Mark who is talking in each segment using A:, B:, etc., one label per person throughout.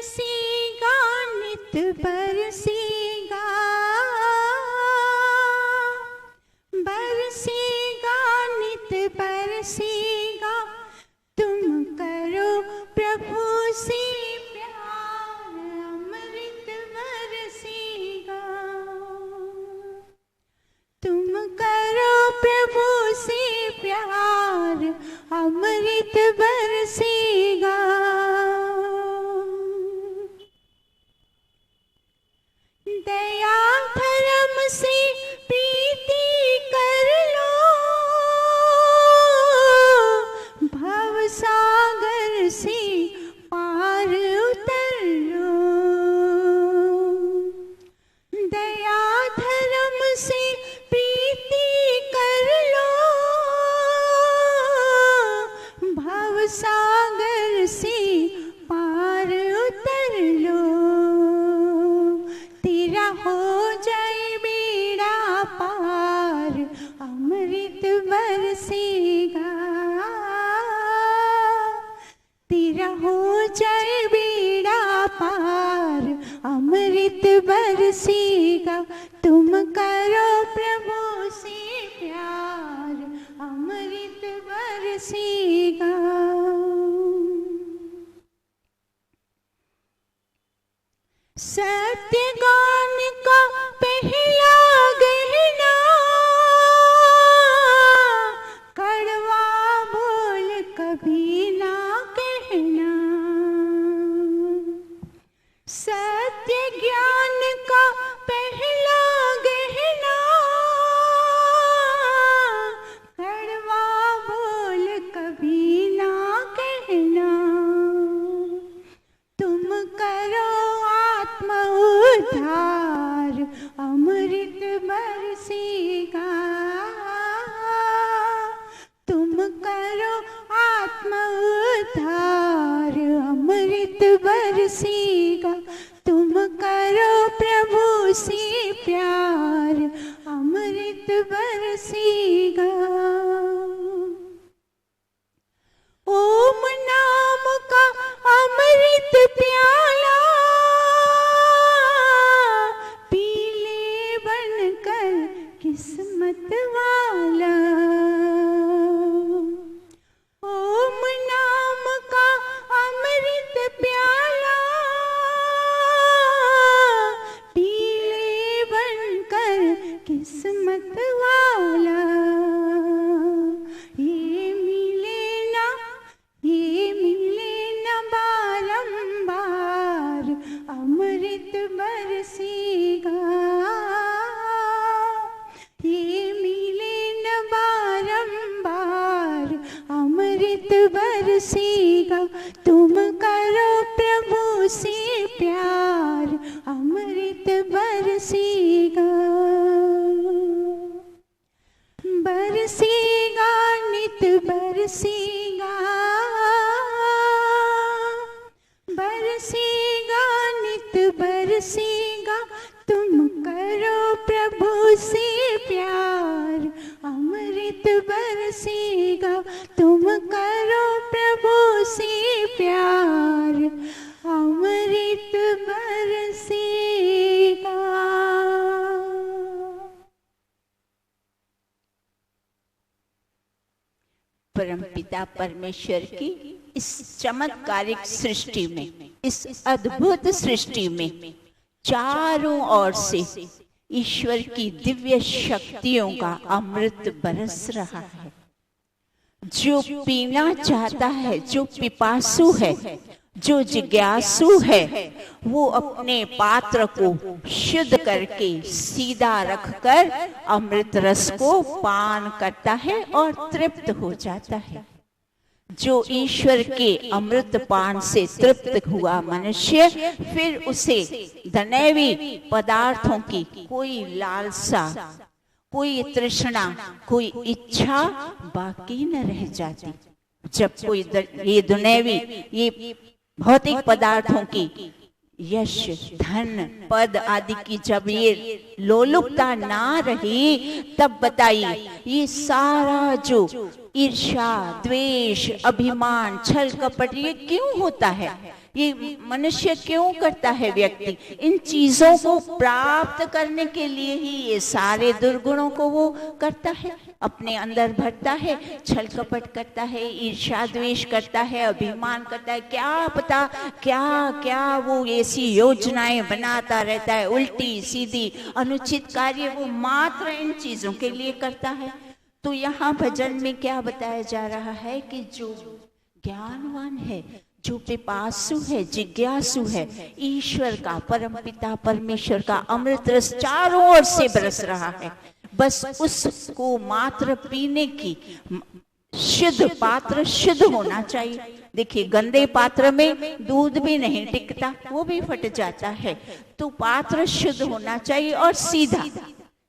A: बरसेगा नित बरसेगा, बरसेगा नित बरसेगा, तुम करो प्रभु से प्यार अमृत बरसेगा। तुम करो प्रभु से प्यार अमृत बरसेगा। दया धर्म से प्रीति कर लो, भव सागर से पार उतर लो। दया धर्म से प्रीति कर लो, भव सागर से पार उतर लो। तेरा हो जाए बेड़ा पार अमृत बरसेगा। तेरा हो जाए बेड़ा पार अमृत बरसेगा। तुम करो प्रभु से प्यार अमृत बरसेगा। सत्य गान का पहला गहना, कड़वा बोल कभी ना कहना। सत्य ज्ञान का पहला गहना, कड़वा बोल कभी ना कहना। तुम करो आत्म उद्धार अमृत बरसेगा। तुम करो आत्म उद्धार अमृत बरसेगा। तुम करो प्रभु से प्यार अमृत बरसेगा। ओम नाम का अमृत प्याला, पीले बनकर किस्मत वाला। ओम नाम का अमृत प्याला, पीले बनकर किस्मत वाला। ये मिले ना बारंबार अमृत बरसेगा। ये मिले न बारंबार अमृत बरसेगा। तुम करो प्रभु से प्यार अमृत बरसेगा। बरसेगा नित बरसेगा, बरसेगा नित बरसेगा। तुम करो प्रभु से प्यार अमृत बरसेगा। तुम करो प्रभु से प्यार अमृत बरसेगा।
B: परमपिता परमेश्वर की इस चमत्कारिक सृष्टि में, इस अद्भुत सृष्टि में चारों ओर से ईश्वर की दिव्य शक्तियों का अमृत बरस रहा है। जो पीना चाहता है, जो पिपासु है, जो जिज्ञासु है, वो अपने पात्र को शुद्ध करके सीधा रखकर अमृत रस को पान करता है और तृप्त हो जाता है। जो ईश्वर के अमृत पान से तृप्त हुआ मनुष्य, फिर उसे धनैवी पदार्थों की कोई लालसा, कोई तृष्णा, कोई इच्छा बाकी न रह जाती। जब कोई ये दुनियावी, ये भौतिक पदार्थों की यश, धन, पद आदि की जब ये लोलुपता ना रही, तब बताइए ये सारा जो ईर्ष्या, द्वेष, अभिमान, छल कपट ये क्यों होता है? ये मनुष्य क्यों करता है? व्यक्ति इन चीजों को प्राप्त करने के लिए ही ये सारे दुर्गुणों को वो करता है, अपने अंदर भरता है, छल कपट करता है, ईर्ष्या द्वेष करता है, अभिमान करता है, क्या पता क्या क्या वो ऐसी योजनाएं बनाता रहता है, उल्टी सीधी अनुचित कार्य वो मात्र इन चीजों के लिए करता है। तो यहाँ भजन में क्या बताया जा रहा है कि जो ज्ञानवान है, जो पिपासु है, जिज्ञासु है, ईश्वर का, परमपिता परमेश्वर का अमृत रस चारों ओर से बरस रहा है, बस उसको मात्र पीने की शुद्ध पात्र शुद्ध होना चाहिए। देखिए गंदे पात्र में दूध भी नहीं टिकता, वो भी फट जाता है। तो पात्र शुद्ध होना चाहिए और सीधा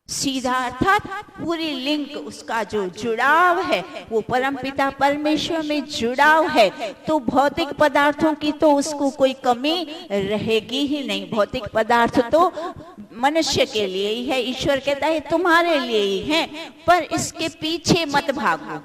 B: सीधा अर्थात पूरी लिंक, उसका जो जुड़ाव है वो परमपिता परमेश्वर में जुड़ाव है, तो भौतिक पदार्थों की तो उसको कोई कमी रहेगी ही नहीं। भौतिक पदार्थ तो मनुष्य के लिए ही है, ईश्वर कहता है तुम्हारे लिए ही है, पर इसके पीछे मत भागो,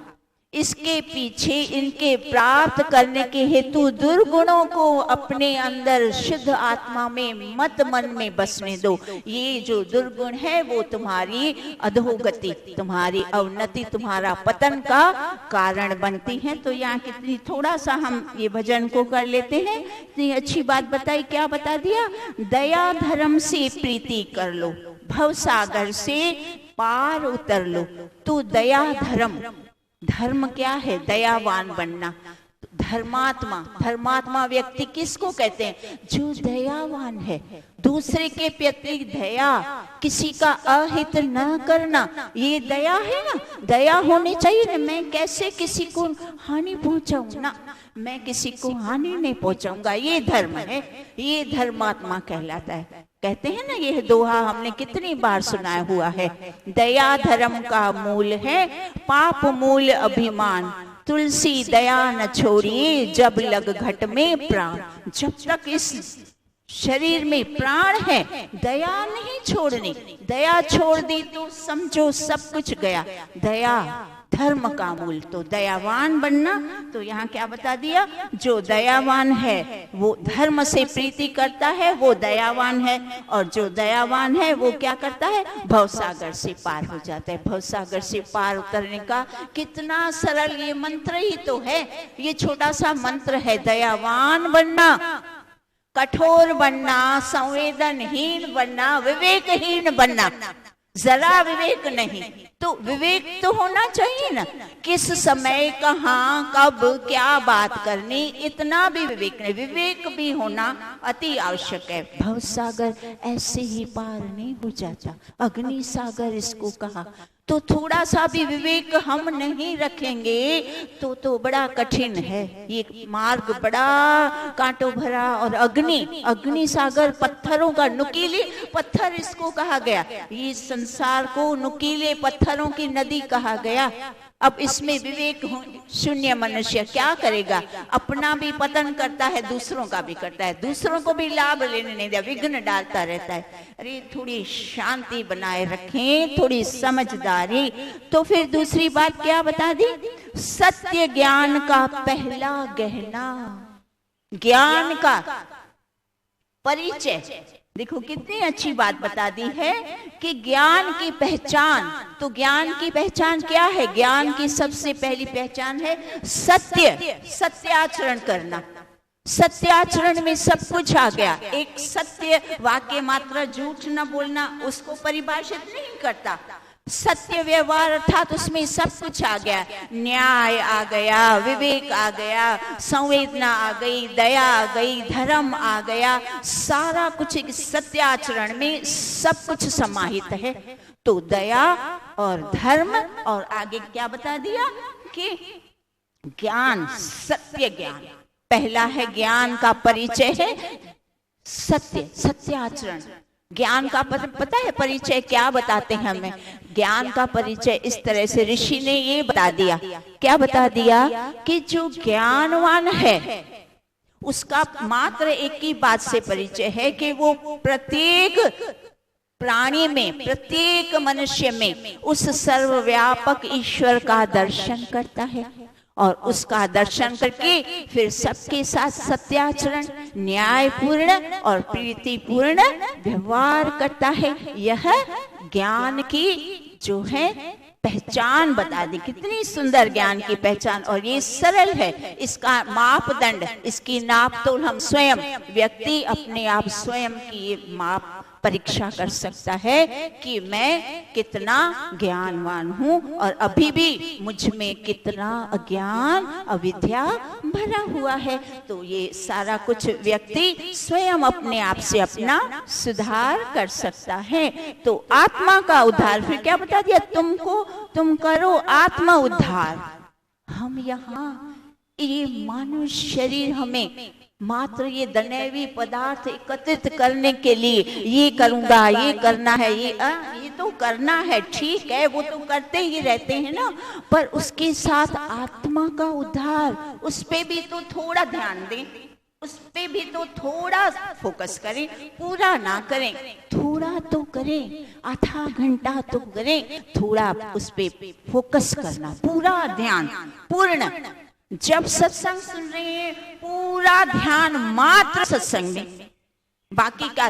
B: इसके पीछे इनके प्राप्त करने के हेतु दुर्गुणों को अपने अंदर शुद्ध आत्मा में मत मन में बसने दो। ये जो दुर्गुण है वो तुम्हारी अधोगति, तुम्हारी अवनति, तुम्हारा पतन का कारण बनती है। तो यहाँ कितनी थोड़ा सा हम ये भजन को कर लेते हैं। इतनी अच्छी बात बताई, क्या बता दिया? दया धर्म से प्रीति कर लो, भव सागर से पार उतर लो। तो दया धर्म, धर्म क्या है? दयावान बनना। धर्मात्मा, धर्मात्मा व्यक्ति किसको कहते हैं? जो दयावान है, दूसरे के प्रति दया, किसी का अहित न करना, ये दया है ना। दया होनी चाहिए ना, मैं कैसे किसी को हानि पहुंचाऊं ना, मैं किसी को हानि नहीं पहुंचाऊंगा, ये धर्म है, ये धर्मात्मा कहलाता है। कहते हैं ना, ये दोहा हमने कितनी बार सुनाया हुआ है, दया धर्म का मूल है, पाप मूल अभिमान, तुलसी दया न छोड़िए, जब लग घट में प्राण। जब तक इस शरीर में प्राण है दया नहीं छोड़नी, दया छोड़ दी तो समझो सब कुछ गया। दया धर्म का मूल, तो दयावान बनना। तो यहाँ क्या बता दिया? जो दयावान है वो धर्म से प्रीति करता है, वो दयावान है, और जो दयावान है वो क्या करता है? भवसागर से पार हो जाता है। भवसागर से पार उतरने का कितना सरल ये मंत्र ही तो है, ये छोटा सा मंत्र है। दयावान बनना, कठोर बनना, संवेदनहीन बनना, विवेकहीन बनना, जरा विवेक नहीं। तो विवेक तो होना चाहिए ना, किस समय कहाँ कब क्या बात करनी, इतना भी विवेक नहीं। विवेक भी होना अति आवश्यक है। भवसागर ऐसे ही पार नहीं हो जाता, अग्नि सागर इसको कहा। तो थोड़ा सा भी विवेक हम नहीं रखेंगे तो बड़ा कठिन है ये मार्ग, बड़ा कांटों भरा और अग्नि सागर, पत्थरों का, नुकीले पत्थर इसको कहा गया। ये संसार को नुकीले पत्थरों की नदी कहा गया। अब इसमें विवेक शून्य मनुष्य क्या करेगा? अपना भी पतन करता है, दूसरों का भी करता है, दूसरों को भी लाभ लेने नहीं दिया, विघ्न डालता रहता है। अरे थोड़ी शांति बनाए रखें, थोड़ी समझदारी। तो फिर दूसरी बात क्या बता दी? सत्य ज्ञान का पहला गहना, ज्ञान का परिचय। देखो कितनी अच्छी बात बता दी है कि ज्ञान की पहचान। तो ज्ञान की पहचान क्या है? ज्ञान की सबसे पहली पहचान है सत्य, सत्याचरण करना। सत्याचरण में सब कुछ आ गया। एक सत्य वाक्य मात्र झूठ न बोलना उसको परिभाषित नहीं करता। सत्य व्यवहार अर्थात उसमें सब कुछ आ गया। न्याय आ गया, विवेक आ गया, संवेदना आ गई, दया आ गई, धर्म आ गया, सारा कुछ सत्याचरण में सब कुछ समाहित है। तो दया और धर्म, और आगे क्या बता दिया कि ज्ञान, सत्य ज्ञान पहला है। ज्ञान का परिचय है सत्य, सत्याचरण। ज्ञान का पता है परिचय क्या बताते हैं हमें? ज्ञान का परिचय इस तरह से ऋषि ने ये बता दिया। क्या बता दिया? कि जो ज्ञानवान है उसका मात्र एक ही बात से परिचय है कि वो प्रत्येक प्राणी में, प्रत्येक मनुष्य में उस सर्वव्यापक ईश्वर का दर्शन करता है और उसका दर्शन करके फिर सबके साथ सत्याचरण, न्यायपूर्ण और प्रीतिपूर्ण व्यवहार करता है। यह ज्ञान की जो है पहचान बता दी। कितनी सुंदर ज्ञान की पहचान, और ये सरल है। इसका मापदंड, इसकी नाप तोल हम स्वयं, व्यक्ति अपने आप स्वयं की ये माप परीक्षा कर सकता है कि मैं कितना ज्ञानवान हूँ और अभी भी मुझ में कितना अज्ञान, अविद्या भरा हुआ है। तो ये सारा कुछ व्यक्ति स्वयं अपने आप से अपना सुधार कर सकता है। तो आत्मा का उद्धार, फिर क्या बता दिया, तुम करो आत्मा उद्धार। हम यहाँ ये मानव शरीर हमें मात्र ये दनैवी पदार्थ एकत्रित करने के लिए, ये करूंगा, ये करना है, ये तो करना है, ठीक है, वो तो करते ही रहते हैं ना, पर उसके साथ आत्मा का उद्धार, उस पे भी तो थोड़ा ध्यान दें, उस पे भी तो थोड़ा फोकस करें। पूरा ना करें, थोड़ा तो करें, आधा घंटा तो करें, थोड़ा उस पे फोकस करना, पूरा ध्यान, पूर्ण। जब सत्संग सुन रहे हैं पूरा ध्यान मात्र सत्संग में, बाकी का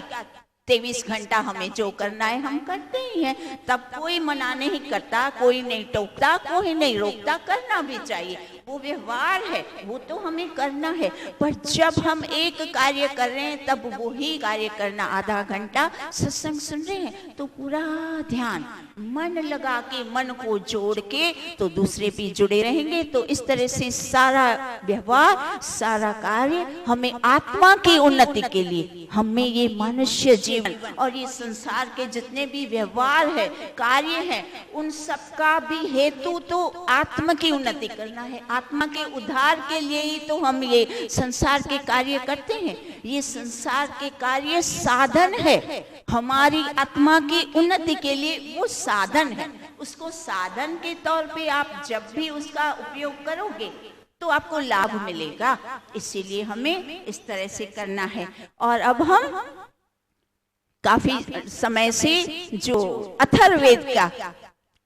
B: 23 घंटा हमें जो करना है हम करते ही हैं। तब कोई मना नहीं करता, कोई नहीं टोकता, कोई नहीं रोकता, करना भी चाहिए, वो व्यवहार है, वो तो हमें करना है। पर जब हम एक कार्य कर रहे हैं तब वो ही कार्य करना, आधा घंटा सत्संग सुन रहे हैं तो पूरा ध्यान, मन लगा के, मन को जोड़ के तो दूसरे भी जुड़े रहेंगे। तो इस तरह से सारा व्यवहार, सारा कार्य हमें आत्मा की उन्नति के लिए, हमें ये मनुष्य जीवन और ये संसार के जितने भी व्यवहार है, कार्य है, उन सब का भी हेतु तो आत्मा की उन्नति करना है। आत्मा के उद्धार के लिए ही तो हम ये संसार के कार्य करते हैं। ये संसार के कार्य साधन है, हमारी आत्मा की उन्नति के लिए वो साधन है। उसको साधन के तौर पे आप जब भी उसका उपयोग करोगे तो आपको लाभ मिलेगा। इसीलिए हमें इस तरह से करना है। और अब हम काफी समय से जो अथर्ववेद का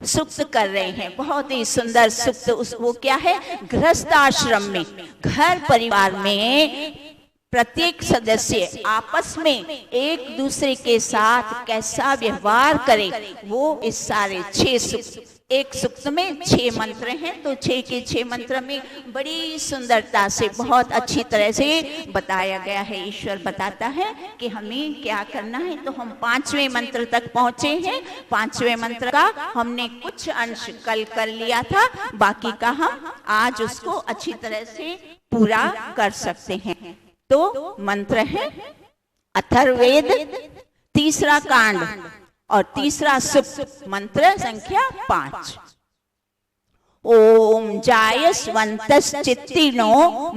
B: सूक्त कर रहे हैं, बहुत ही सुंदर सूक्त, वो क्या है, गृहस्थ आश्रम में, घर परिवार में प्रत्येक सदस्य आपस में एक दूसरे के साथ कैसा व्यवहार करे, वो इस सारे 6 सूक्त, एक सूक्त में 6 मंत्र हैं, तो 6 के 6 मंत्र में बड़ी सुंदरता से बहुत अच्छी तरह से बताया गया है। ईश्वर बताता है कि हमें क्या करना है। तो हम 5वें मंत्र तक पहुंचे हैं। 5वें मंत्र का हमने कुछ अंश कल कर लिया था, बाकी का हम आज उसको अच्छी तरह से पूरा कर सकते हैं। तो मंत्र है अथर्ववेद, तीसरा कांड और तीसरा सूक्त, मंत्र संख्या 5। ओम जायस्वन्तश्चित्तिनो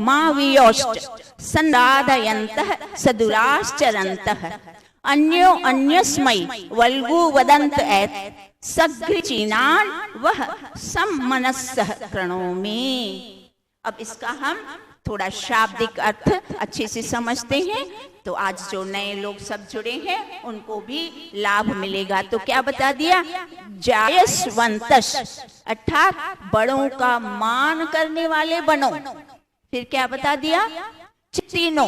B: मावियोष्ट संराधयन्तः सदुराश्चरन्तः अन्यो अन्यस्मै वल्गु वदन्त एत सघ्रचिनान् वह सम्मनस्सः प्रणोमि। अब इसका हम थोड़ा शाब्दिक अर्थ अच्छे से समझते हैं, तो आज जो नए लोग सब जुड़े हैं उनको भी लाभ मिलेगा। तो क्या बता दिया, जायस्वन्तश अर्थात बड़ों का मान करने वाले बनो। फिर क्या बता दिया, चित्तिनो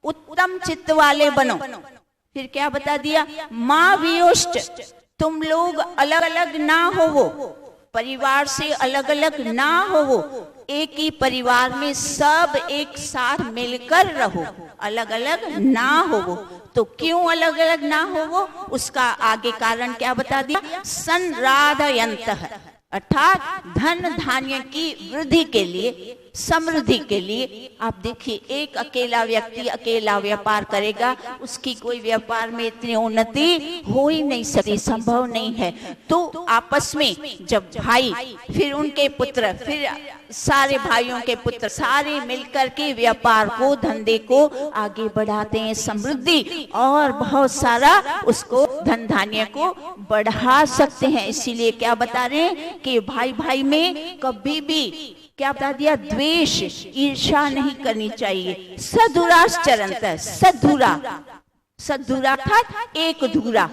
B: उत्तम चित्त वाले बनो। फिर क्या बता दिया, मावियोष्ट तुम लोग अलग अलग ना हो, वो परिवार से अलग अलग ना हो, वो एक ही परिवार में सब एक साथ मिलकर रहो, अलग अलग ना हो वो। तो क्यों अलग अलग ना हो वो, उसका आगे कारण क्या बता दिया, संराधयन्तः अर्थात धन धान्य की वृद्धि के लिए, समृद्धि के लिए। आप देखिए एक अकेला व्यक्ति अकेला व्यापार करेगा, उसकी कोई व्यापार में इतनी उन्नति हो ही नहीं सकती, संभव नहीं है। तो आपस में जब भाई, फिर उनके पुत्र, फिर सारे भाइयों के पुत्र, सारे मिलकर के व्यापार को, धंधे को आगे बढ़ाते हैं, समृद्धि और बहुत सारा उसको धन धान्य को बढ़ा सकते हैं। इसीलिए क्या बता रहे हैं कि भाई भाई में कभी भी क्या बता दिया, द्वेष, ईर्ष्या नहीं करनी चाहिए। सधुराश्चरन्तः, सधुरा, सधुरा अर्थात एक धुरा,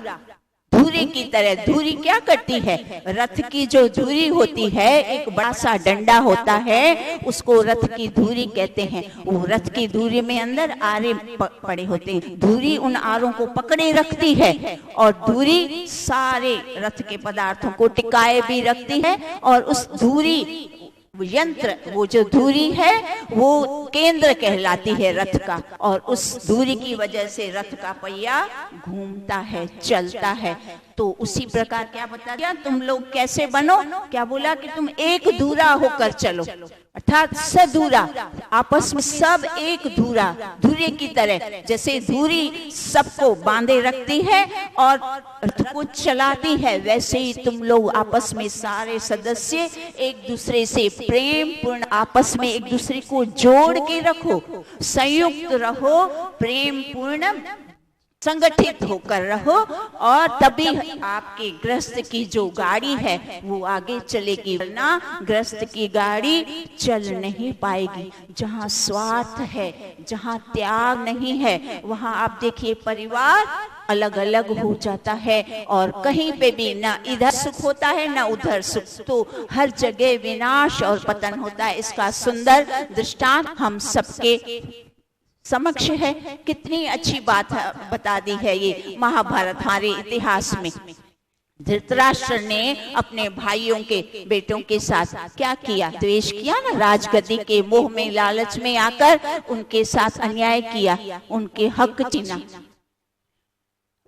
B: धुरी की तरह। धुरी क्या करती है? रथ की जो धुरी होती है, एक बड़ा सा डंडा होता है, उसको रथ की धुरी कहते हैं। वो रथ की धुरी में अंदर आरे पड़े होते हैं, धुरी उन आरों को पकड़े रखती है और धुरी सारे रथ के पदार्थों को टिकाए भी रखती है। और उस धुरी यंत्र, वो जो धुरी है वो केंद्र कहलाती है रथ का, और उस धुरी की वजह से रथ का पहिया घूमता है, चलता है। तो उसी प्रकार क्या बता दिया, तुम लोग कैसे बनो? क्या बोला कि तुम एक धुरा होकर चलो, अर्थात सधुरा, आपस में सब एक धुरा, धुरे की तरह। जैसे धुरी सबको बांधे रखती है और रथ को चलाती है, वैसे ही तुम लोग आपस में सारे सदस्य एक दूसरे से प्रेम पूर्ण आपस में एक दूसरे को जोड़ के रखो, संयुक्त रहो, प्रेम पूर्ण संगठित होकर रहो, और तभी आपके गृहस्थ की जो गाड़ी है वो आगे चलेगी, वरना गृहस्थ की गाड़ी चल नहीं पाएगी। जहाँ स्वार्थ है, जहाँ त्याग नहीं है, वहाँ आप देखिए परिवार अलग अलग हो जाता है, और कहीं पे भी ना इधर सुख होता है ना उधर सुख, तो हर जगह विनाश और पतन होता है। इसका सुंदर दृष्टांत हम सबके समक्ष है। कितनी अच्छी बात बता दी है ये महाभारत हमारे इतिहास में। धृतराष्ट्र ने अपने भाइयों के बेटों के साथ क्या किया? द्वेष किया ना, राजगद्दी के मोह में लालच में आकर उनके साथ अन्याय किया, उनके हक छीना।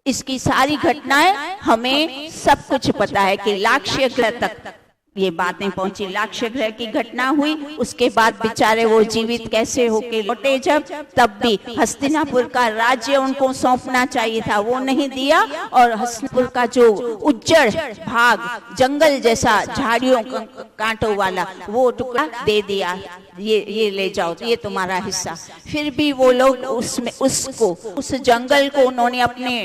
B: इसकी सारी घटनाएं हमें सब कुछ पता है कि लाक्ष्य ग्रह तक ये बातें पहुंची। लाक्ष्य ग्रह की घटना हुई, उसके बाद बेचारे वो जीवित कैसे होके लौटे जब, तब भी हस्तिनापुर का राज्य उनको सौंपना चाहिए था, वो नहीं दिया, और हस्तिनापुर का जो उज्जड़ भाग, जंगल जैसा झाड़ियों कांटों वाला, वो टुकड़ा दे दिया, ये ले जाओ, तो ये तुम्हारा हिस्सा। फिर भी वो लोग उसमें उस जंगल को उन्होंने अपने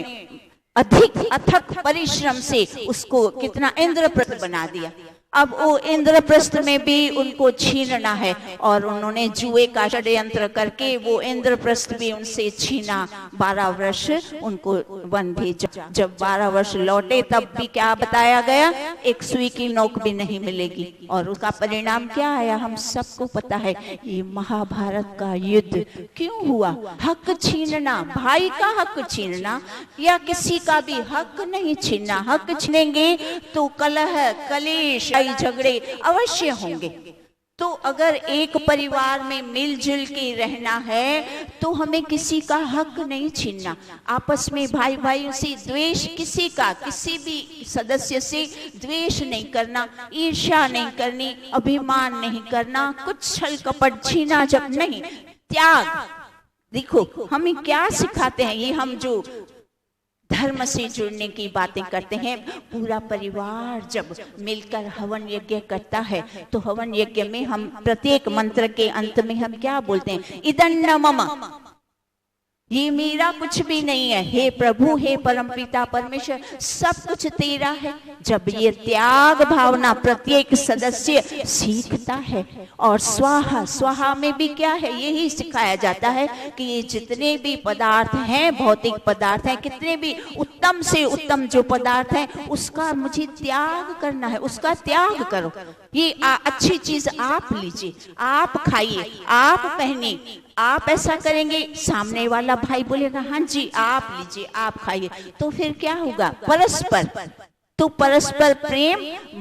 B: अधिक अथक परिश्रम से उसको कितना इंद्रप्रस्थ बना दिया। अब वो इंद्रप्रस्थ में भी उनको छीनना है, और उन्होंने जुए का षड्यंत्र करके वो इंद्रप्रस्थ भी उनसे छीना। 12 वर्ष उनको वन भेजा। जब 12 वर्ष लौटे तब भी क्या बताया गया? एक सुई की नोक भी नहीं मिलेगी। और उसका परिणाम क्या आया हम सबको पता है। ये महाभारत का युद्ध क्यों हुआ? हक छीनना, भाई का हक छीनना, या किसी का भी हक नहीं छीनना। हक छीनेंगे तो कलह, कलेश, झगड़े अवश्य होंगे। तो अगर एक परिवार में मिलजुल के रहना है तो हमें किसी का हक नहीं छीनना। आपस में भाई भाइयों से द्वेष, किसी का किसी भी सदस्य से द्वेष नहीं करना, ईर्ष्या नहीं करनी, अभिमान नहीं करना, कुछ छल कपट छीना जब नहीं, त्याग। देखो हमें क्या सिखाते हैं ये, हम जो धर्म से जुड़ने की बातें करते हैं, पूरा परिवार जब मिलकर हवन यज्ञ करता है तो हवन यज्ञ में हम प्रत्येक मंत्र के अंत में हम क्या बोलते हैं? इदन्न मम, ये मेरा कुछ भी नहीं है, हे प्रभु, हे परमपिता परमेश्वर, सब कुछ तेरा है। जब ये त्याग भावना प्रत्येक सदस्य सीखता है, और स्वाहा, स्वाहा में भी क्या है? यही सिखाया जाता है कि ये जितने भी पदार्थ हैं, भौतिक पदार्थ हैं, कितने भी उत्तम से उत्तम जो पदार्थ हैं, उसका मुझे त्याग करना है, उसका त्याग करो। ये अच्छी चीज आप लीजिए, आप खाइए, आप पहने, आप ऐसा करेंगे, सामने वाला भाई बोलेगा हाँ जी आप लीजिए, आप खाइए, तो फिर क्या होगा? परस्पर, तो परस्पर प्रेम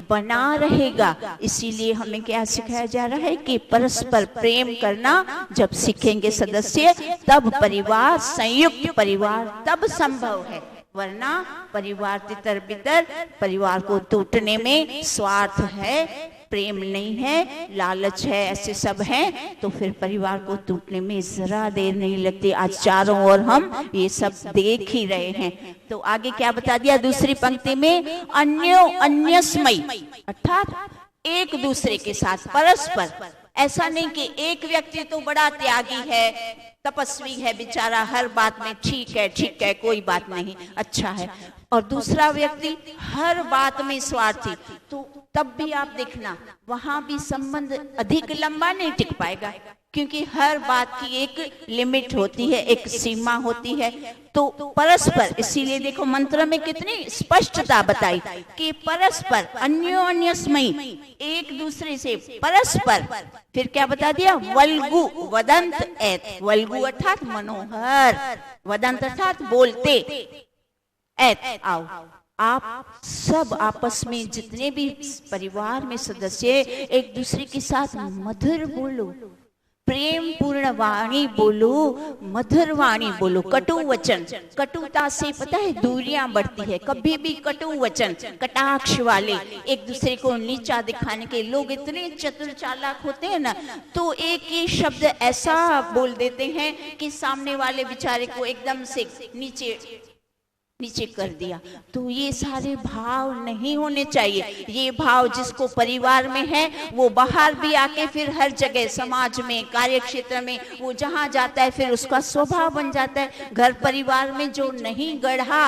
B: बना रहेगा। इसीलिए हमें क्या सिखाया जा रहा है कि परस्पर प्रेम करना जब सीखेंगे सदस्य, तब परिवार, संयुक्त परिवार तब संभव है, वरना परिवार तितर बितर, परिवार को टूटने में स्वार्थ है, प्रेम नहीं है, लालच है, ऐसे सब हैं, तो फिर परिवार को टूटने में जरा देर नहीं लगती। आज चारों ओर हम ये सब देख ही रहे हैं। तो आगे क्या बता दिया दूसरी पंक्ति में? अन्यो अन्यस्मयी, अर्थात एक दूसरे के साथ परस्पर। ऐसा नहीं कि एक व्यक्ति तो बड़ा त्यागी है, तपस्वी है बेचारा, हर बात में ठीक है कोई बात नहीं, अच्छा है, और दूसरा व्यक्ति हर बात में स्वार्थी, तो तब भी आप देखना वहां भी संबंध अधिक लंबा नहीं टिक पाएगा। क्योंकि हर बात की एक लिमिट होती है, एक सीमा होती है। तो परस्पर, इसीलिए देखो मंत्र में कितनी स्पष्टता बताई कि परस्पर अन्योन्यस्मयी, एक दूसरे से परस्पर। फिर क्या बता दिया? वल्गु वदंत एत, वल्गु अर्थात मनोहर, वदंत अर्थात बोलते, एत आओ आप सब आपस में जितने भी परिवार में सदस्य एक दूसरे के साथ मधुर बोलो, प्रेम पूर्ण वाणी बोलो, मधुर वाणी बोलो। कटु वचन, कटुता से पता है दूरियां बढ़ती है। कभी भी कटु वचन, कटाक्ष वाले, एक दूसरे को नीचा दिखाने के लोग इतने चतुर चालाक होते हैं ना, तो एक ही शब्द ऐसा बोल देते हैं कि सामने वाले बेचारे को एकदम से नीचे कर दिया। तो ये सारे भाव नहीं होने चाहिए। ये भाव जिसको परिवार में है वो बाहर भी आके फिर हर जगह, समाज में, कार्य क्षेत्र में, वो जहां जाता है फिर उसका स्वभाव बन जाता है। घर परिवार में जो नहीं गढ़ा,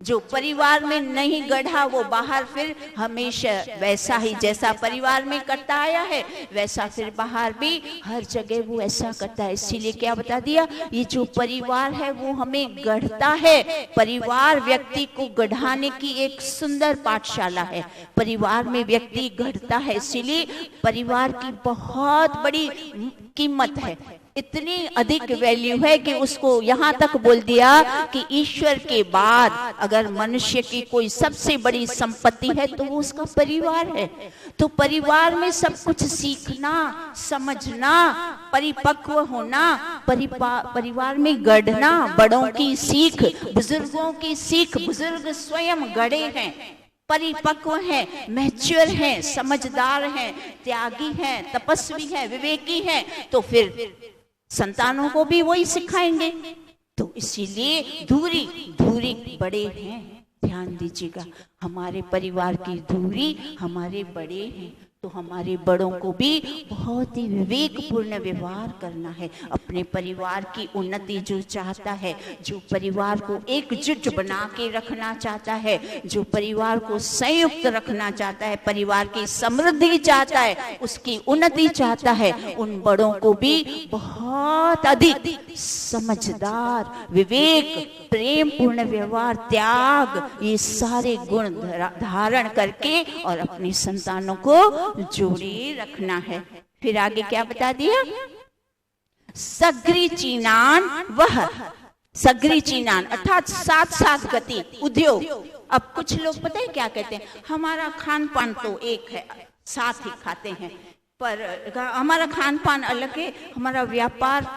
B: जो परिवार में नहीं गढ़ा, वो बाहर फिर हमेशा वैसा ही, जैसा परिवार में करता आया है वैसा फिर बाहर भी हर जगह वो ऐसा करता है। इसीलिए क्या बता दिया? ये जो परिवार है वो हमें गढ़ता है। परिवार व्यक्ति को गढ़ाने की एक सुंदर पाठशाला है। परिवार में व्यक्ति गढ़ता है, इसीलिए परिवार की बहुत बड़ी कीमत है। इतनी अधिक वैल्यू है कि उसको यहाँ तक बोल दिया कि ईश्वर के बाद अगर मनुष्य की कोई सबसे बड़ी संपत्ति है तो वो उसका परिवार है। तो परिवार में सब कुछ सीखना, समझना, परिपक्व होना, परिवार में गढ़ना, बड़ों की सीख, बुजुर्गों की सीख, बुजुर्ग स्वयं गढ़े हैं, परिपक्व हैं, मैच्योर हैं, समझदार हैं, त्यागी हैं, तपस्वी हैं, विवेकी हैं, तो फिर संतानों को भी वही सिखाएंगे। तो इसीलिए धूरी बड़े हैं, ध्यान दीजिएगा। हमारे परिवार की धूरी हमारे बड़े हैं, तो हमारे बड़ों को भी बहुत ही विवेकपूर्ण व्यवहार करना है। अपने परिवार की उन्नति जो चाहता है, जो परिवार को एकजुट बना के रखना चाहता है, जो परिवार को संयुक्त रखना चाहता है, परिवार की समृद्धि चाहता है, उसकी उन्नति चाहता है, उन बड़ों को भी बहुत अधिक समझदार, विवेक, प्रेम पूर्ण व्यवहार, त्याग, ये सारे गुण धारण करके और अपनी संतानों को जोड़े रखना है। फिर आगे क्या बता दिया? सग्री चीनान वह, सग्री चीनान अर्थात साथ साथ गति, उद्योग। अब कुछ लोग पता है क्या कहते हैं? हमारा खान पान तो एक है, साथ ही खाते हैं, पर हमारा खान पान अलग है, हमारा व्यापार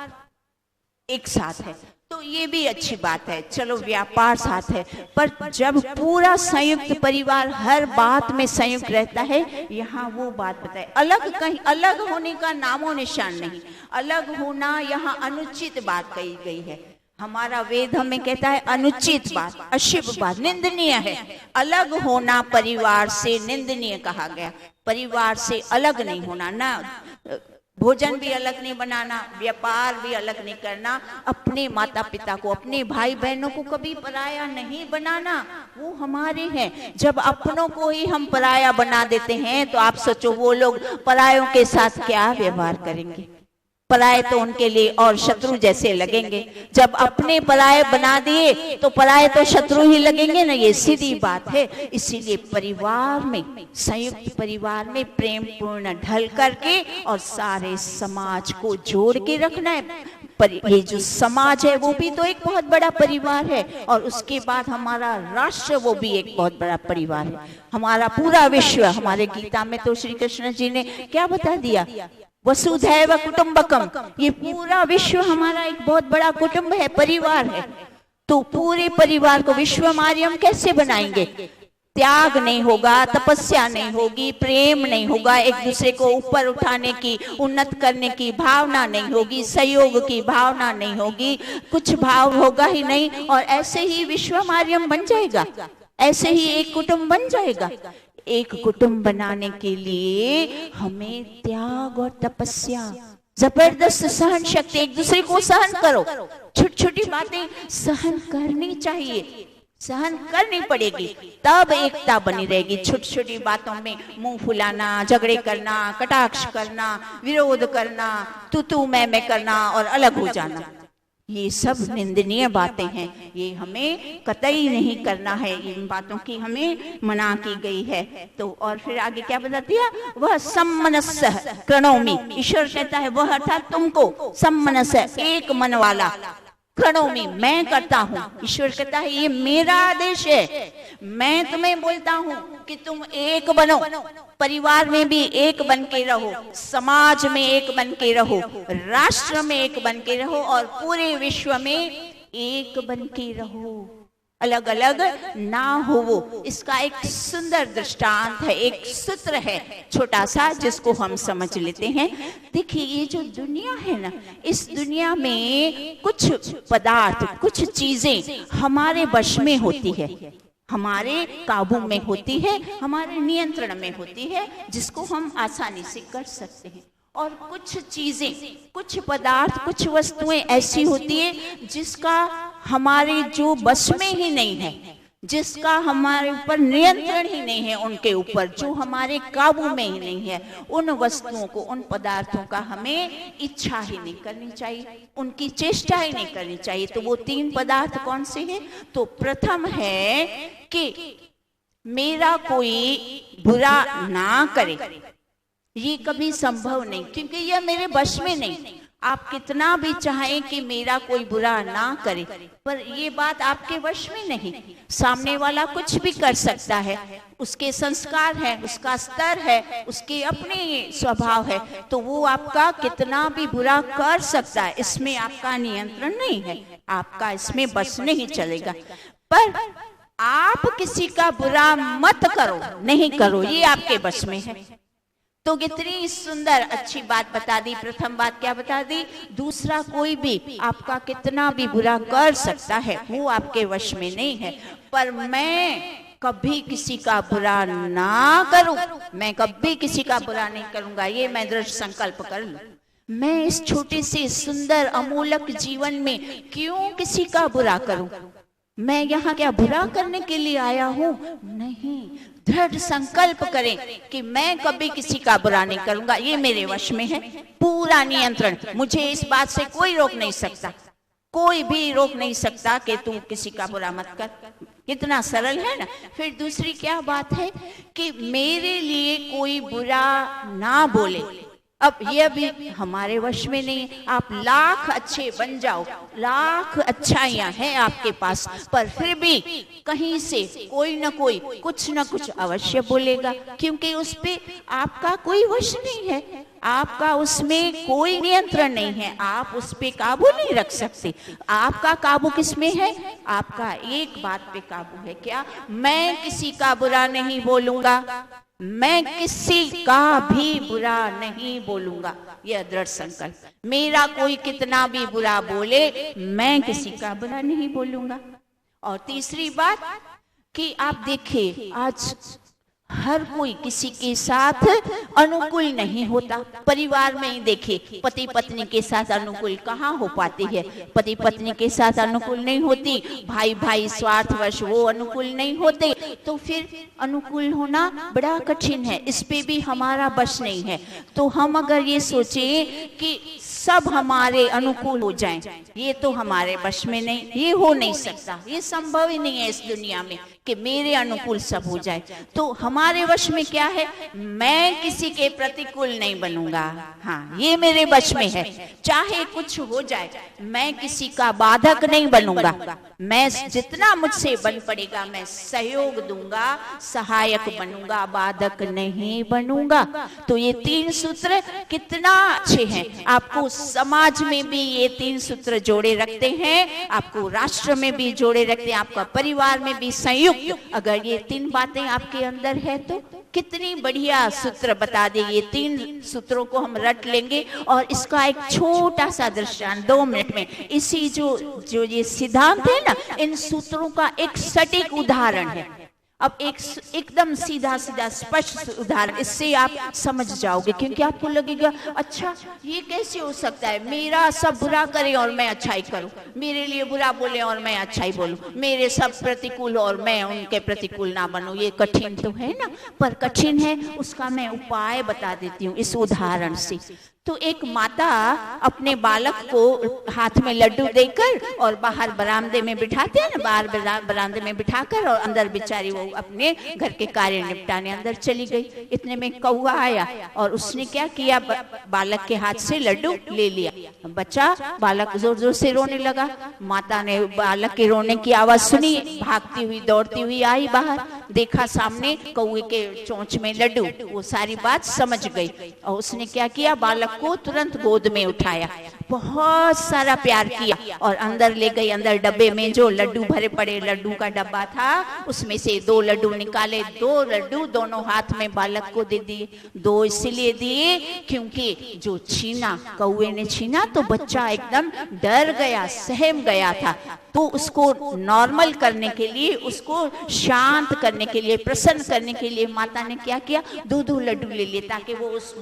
B: एक साथ है। तो ये भी अच्छी बात है, चलो व्यापार साथ है, पर जब पूरा संयुक्त परिवार हर बात में संयुक्त रहता है, यहाँ वो बात बताए। अलग, कहीं अलग होने का नामो निशान नहीं। अलग होना यहाँ अनुचित बात कही गई है। हमारा वेद हमें कहता है अनुचित बात, अशुभ बात, निंदनीय है। अलग होना परिवार से निंदनीय कहा गया। परिवार से अलग नहीं होना, ना भोजन भी अलग नहीं बनाना, व्यापार भी अलग नहीं करना, अपने माता पिता को, अपने भाई बहनों को कभी पराया नहीं बनाना, वो हमारे हैं। जब अपनों को ही हम पराया बना देते हैं तो आप सोचो वो लोग परायों के साथ क्या व्यवहार करेंगे। पराये तो उनके लिए और शत्रु जैसे लगेंगे। जब अपने पराये बना दिए तो पराये तो शत्रु ही लगेंगे ना, ये सीधी बात है। इसीलिए परिवार में, संयुक्त परिवार में प्रेम पूर्ण ढल करके और सारे समाज को जोड़ के रखना है। पर ये जो समाज है वो भी तो एक बहुत बड़ा परिवार है, और उसके बाद हमारा राष्ट्र वो भी एक बहुत बड़ा परिवार है। हमारा पूरा विश्व, हमारे गीता में तो श्री कृष्ण जी ने क्या बता दिया? वसुधैव कुटुंबकम, ये पूरा विश्व हमारा एक बहुत बड़ा कुटुंब है, परिवार है। तो पूरे परिवार को विश्वमार्य हम कैसे बनाएंगे? त्याग नहीं होगा, तपस्या नहीं होगी, प्रेम नहीं होगा, एक दूसरे को ऊपर उठाने की, उन्नत करने की भावना नहीं होगी, सहयोग की भावना नहीं होगी, कुछ भाव होगा ही नहीं, और ऐसे ही विश्वमार्यम बन जाएगा, ऐसे ही एक कुटुंब बन जाएगा। एक कुटुंब बनाने के लिए हमें त्याग और तपस्या, जबरदस्त सहन शक्ति, एक दूसरे को सहन करो, छोटी छोटी बातें सहन करनी चाहिए। सहन करनी पड़ेगी, तब एकता बनी रहेगी। छोटी छोटी बातों में मुंह फुलाना, झगड़े करना, कटाक्ष करना, विरोध करना, तू मैं करना और अलग हो जाना, ये सब निंदनीय बातें हैं। ये हमें कतई नहीं करना है, इन बातों की हमें मना की गई है। तो और फिर आगे क्या बता दिया, वह सम्मनस्य कृणोमि, ईश्वर कहता है वह अर्थात तुमको सम्मनस्य एक मन वाला, कृणोमि मैं करता हूँ। ईश्वर कहता है ये मेरा आदेश है, मैं तुम्हें बोलता हूँ कि तुम एक बनो, परिवार में भी एक बन के रहो, समाज में एक बन के रहो, राष्ट्र में एक बन के रहो और पूरे विश्व में एक बन के रहो, अलग अलग ना हो। इसका एक सुंदर दृष्टांत है, एक सूत्र है छोटा सा जिसको हम समझ लेते हैं। देखिए ये जो दुनिया है ना, इस दुनिया में कुछ पदार्थ, कुछ चीजें हमारे वश में होती है, हमारे काबू में होती है, हमारे नियंत्रण में होती है, जिसको हम आसानी से कर सकते हैं। और कुछ चीजें, कुछ पदार्थ, कुछ वस्तुएं ऐसी होती है जिसका हमारे जो बस में ही नहीं है, जिसका हमारे ऊपर नियंत्रण ही नहीं है, उनके ऊपर जो हमारे काबू में ही नहीं है, उन वस्तुओं को, उन पदार्थों का हमें इच्छा ही नहीं करनी चाहिए, उनकी चेष्टा ही नहीं करनी चाहिए। तो वो 3 पदार्थ कौन से हैं? तो प्रथम है कि मेरा कोई बुरा ना करे, ये कभी संभव नहीं, क्योंकि यह मेरे वश में नहीं। आप कितना भी चाहें कि मेरा कोई बुरा ना करे, पर ये बात आपके वश में नहीं। सामने वाला कुछ भी कर सकता है, उसके संस्कार है, उसका स्तर है, उसके अपने स्वभाव है, तो वो आपका कितना भी बुरा कर सकता है, इसमें आपका नियंत्रण नहीं है, आपका इसमें बस नहीं चलेगा। पर आप किसी का बुरा मत करो, नहीं करो, ये आपके बस में है। तो कितनी सुंदर अच्छी बात बता दी। प्रथम बात क्या बता दी? दूसरा कोई भी आपका कितना भी बुरा कर सकता है, वो आपके वश में नहीं है। पर मैं कभी किसी का बुरा ना करूं, मैं कभी किसी का बुरा नहीं करूंगा, ये मैं दृढ़ संकल्प कर लूं। मैं इस छोटे से सुंदर अमूलक जीवन में क्यों किसी का बुरा करूं? मैं यहाँ क्या बुरा करने के लिए आया हूँ? नहीं, दृढ़ संकल्प करें कि मैं कभी किसी का बुरा नहीं करूंगा, ये मेरे वश में है, पूरा नियंत्रण। मुझे इस बात से कोई रोक नहीं सकता, कोई भी रोक नहीं सकता कि तू किसी का बुरा मत कर। कितना सरल है ना। फिर दूसरी क्या बात है कि मेरे लिए कोई बुरा ना बोले। अब यह भी हमारे वश में नहीं है। आप लाख अच्छे बन जाओ, लाख अच्छाइयां हैं आपके पास, पर फिर भी कहीं से कोई ना कोई कुछ ना कुछ अवश्य बोलेगा, क्योंकि उस पे आपका कोई वश नहीं है, आपका उसमें कोई नियंत्रण नहीं है, आप उस पे काबू नहीं रख सकते। आपका काबू किसमें है? आपका एक बात पे काबू है, क्या? मैं किसी का बुरा नहीं बोलूंगा, मैं किसी का भी बुरा नहीं बोलूंगा, यह दृढ़ संकल्प। मेरा कोई कितना भी बुरा बोले, मैं किसी का बुरा नहीं बोलूंगा। और तीसरी बात कि आप देखिए आज हर कोई किसी के साथ अनुकूल नहीं होता। परिवार में ही देखिए, पति पत्नी के साथ अनुकूल कहाँ हो पाती है? पति पत्नी के साथ अनुकूल नहीं होती, भाई भाई स्वार्थवश वो अनुकूल नहीं होते, तो फिर अनुकूल होना बड़ा कठिन है। इस पे भी हमारा बस नहीं है। तो हम अगर ये सोचें कि सब हमारे अनुकूल हो जाएं, ये तो हमारे बस में नहीं, ये हो नहीं सकता, ये संभव ही नहीं है इस दुनिया में कि मेरे अनुकूल सब हो जाए। तो हमारे वश में क्या है? मैं किसी के प्रतिकूल नहीं बनूंगा, हाँ ये मेरे वश में है। चाहे कुछ हो जाए, मैं किसी का बाधक नहीं बनूंगा, मैं जितना मुझसे बन पड़ेगा मैं सहयोग दूंगा, सहायक बनूंगा, बाधक नहीं बनूंगा। तो ये 3 सूत्र कितना अच्छे हैं। आपको समाज में भी ये 3 सूत्र जोड़े रखते हैं, आपको राष्ट्र में भी जोड़े रखते हैं, आपका परिवार में भी संयुक्त। अगर ये 3 बातें आपके अंदर है तो कितनी बढ़िया सूत्र बता दे। ये 3 सूत्रों को हम रट लेंगे और इसका एक छोटा सा दृष्टांत 2 मिनट में, इसी जो ये सिद्धांत है ना, इन सूत्रों का एक सटीक उदाहरण है। अब एकदम सीधा सीधा स्पष्ट उदाहरण, इससे आप समझ जाओगे, क्योंकि आपको लगेगा अच्छा ये कैसे हो सकता है, मेरा सब बुरा करे और मैं अच्छाई करूं, मेरे लिए बुरा बोले और मैं अच्छाई बोलूं, मेरे सब प्रतिकूल और मैं उनके प्रतिकूल ना बनूं, ये कठिन तो है ना। पर कठिन है, उसका मैं उपाय बता देती हूँ इस उदाहरण से। तो एक माता अपने बालक को हाथ में लड्डू देकर और बाहर बरामदे में बिठाते हैं ना, बाहर बरामदे में बिठाकर, और अंदर बेचारी वो अपने घर के कार्य निपटाने अंदर चली गई। इतने में कौवा आया और उसने क्या किया, बालक के हाथ से लड्डू ले लिया। बच्चा बालक जोर जोर से रोने लगा। माता ने बालक के रोने की आवाज सुनी, भागती हुई दौड़ती हुई आई बाहर, देखा सामने कौवे के चोंच में लड्डू, वो सारी बात समझ गई और उसने क्या किया, बालक को तुरंत गोद में उठाया, बहुत सारा प्यार किया और अंदर ले गई। अंदर डब्बे में जो लड्डू भरे पड़े, लड्डू का डब्बा था, उसमें से 2 लड्डू निकाले, 2 लड्डू दोनों हाथ में बालक को दे दिए। 2 इसलिए दिए क्योंकि जो छीना, कौवे ने छीना तो बच्चा एकदम डर गया, सहम गया था। तो उसको नॉर्मल करने के लिए, उसको शांत करने के लिए, प्रसन्न करने के लिए माता ने क्या किया, 2 लड्डू ले लिए, ताकि वो उस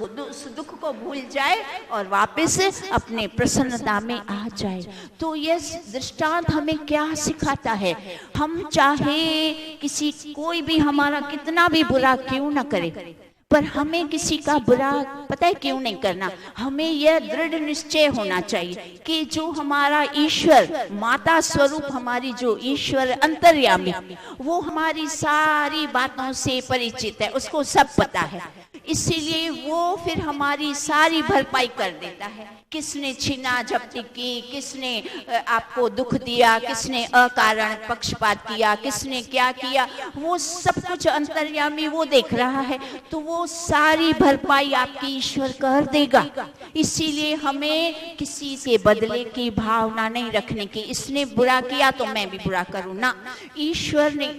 B: दुख को भूल जाए और वापस अपने प्रसन्नता में आ जाए। तो ये दृष्टांत हमें क्या सिखाता है, हम चाहे किसी, कोई भी हमारा कितना भी बुरा क्यों ना करे, पर हमें किसी का बुरा पता है क्यों नहीं करना। हमें यह दृढ़ निश्चय होना चाहिए कि जो हमारा ईश्वर, माता स्वरूप हमारी जो ईश्वर अंतर्यामी, वो हमारी सारी बातों से परिचित है, उसको सब पता है, इसीलिए वो फिर हमारी सारी भरपाई कर देता है। किसने छीना झपटी की, किसने आपको दुख दिया, किसने अकारण पक्षपात किया, किसने क्या किया, वो सब कुछ अंतर्यामी वो देख रहा है, तो वो सारी भरपाई आपकी ईश्वर कर देगा। इसीलिए हमें किसी के बदले की भावना नहीं रखने की, इसने बुरा किया तो मैं भी बुरा करूं ना। ईश्वर ने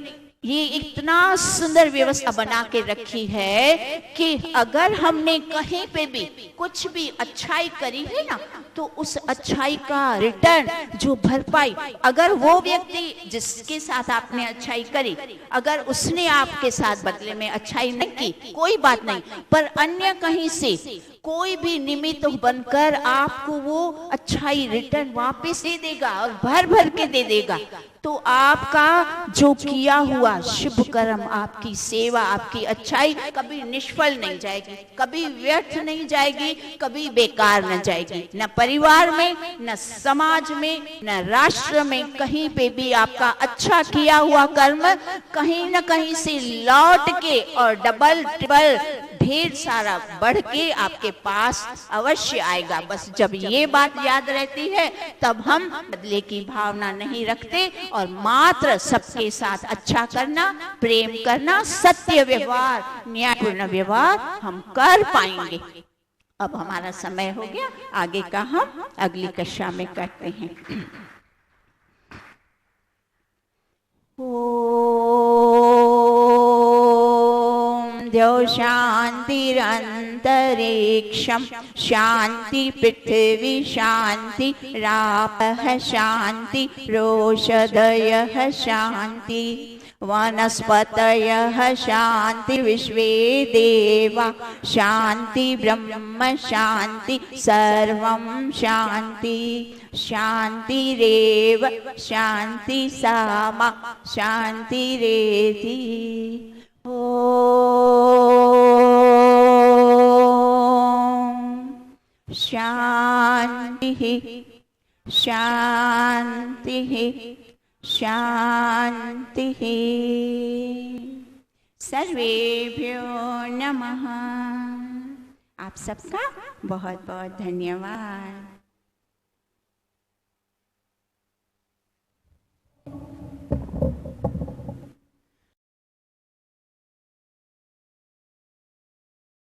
B: ये इतना सुंदर व्यवस्था बना के रखी है कि अगर हमने कहीं पे भी कुछ भी अच्छाई करी है ना, तो उस अच्छाई का रिटर्न, जो भरपाई, अगर वो व्यक्ति जिसके साथ आपने अच्छाई करी, अगर उसने आपके साथ बदले में अच्छाई नहीं की, कोई बात नहीं, पर अन्य कहीं से कोई भी निमित्त बनकर आपको वो अच्छाई रिटर्न वापस दे देगा और भर भर के दे देगा। तो आपका जो किया हुआ शुभ कर्म, आपकी सेवा, आपकी अच्छाई कभी निष्फल नहीं जाएगी, कभी व्यर्थ नहीं जाएगी, कभी बेकार न जाएगी। न परिवार में, न समाज में, न राष्ट्र में, कहीं पे भी आपका अच्छा किया हुआ कर्म कहीं न कहीं से लौट के और डबल ट्रिपल ढेर सारा बढ़ के आपके पास अवश्य आएगा। बस जब ये बात याद रहती है, तब हम बदले की भावना नहीं रखते और मात्र सबके साथ अच्छा करना, प्रेम करना, सत्य व्यवहार, न्यायपूर्ण व्यवहार हम कर पाएंगे। अब हमारा समय हो गया, आगे का हम अगली कक्षा में करते हैं। द्यौ शान्तिरन्तरिक्षं शान्ति पृथिवी शान्ति रापः शान्ति रोषधयः शान्ति वनस्पतयः शान्ति विश्वे देवा शान्ति ब्रह्म शान्ति सर्वं शान्ति शान्तिरेव शान्ति सामा शान्तिरेति। शान्तिः शान्तिः शान्तिः। सर्वेभ्यो नमः। आप सबका बहुत बहुत धन्यवाद।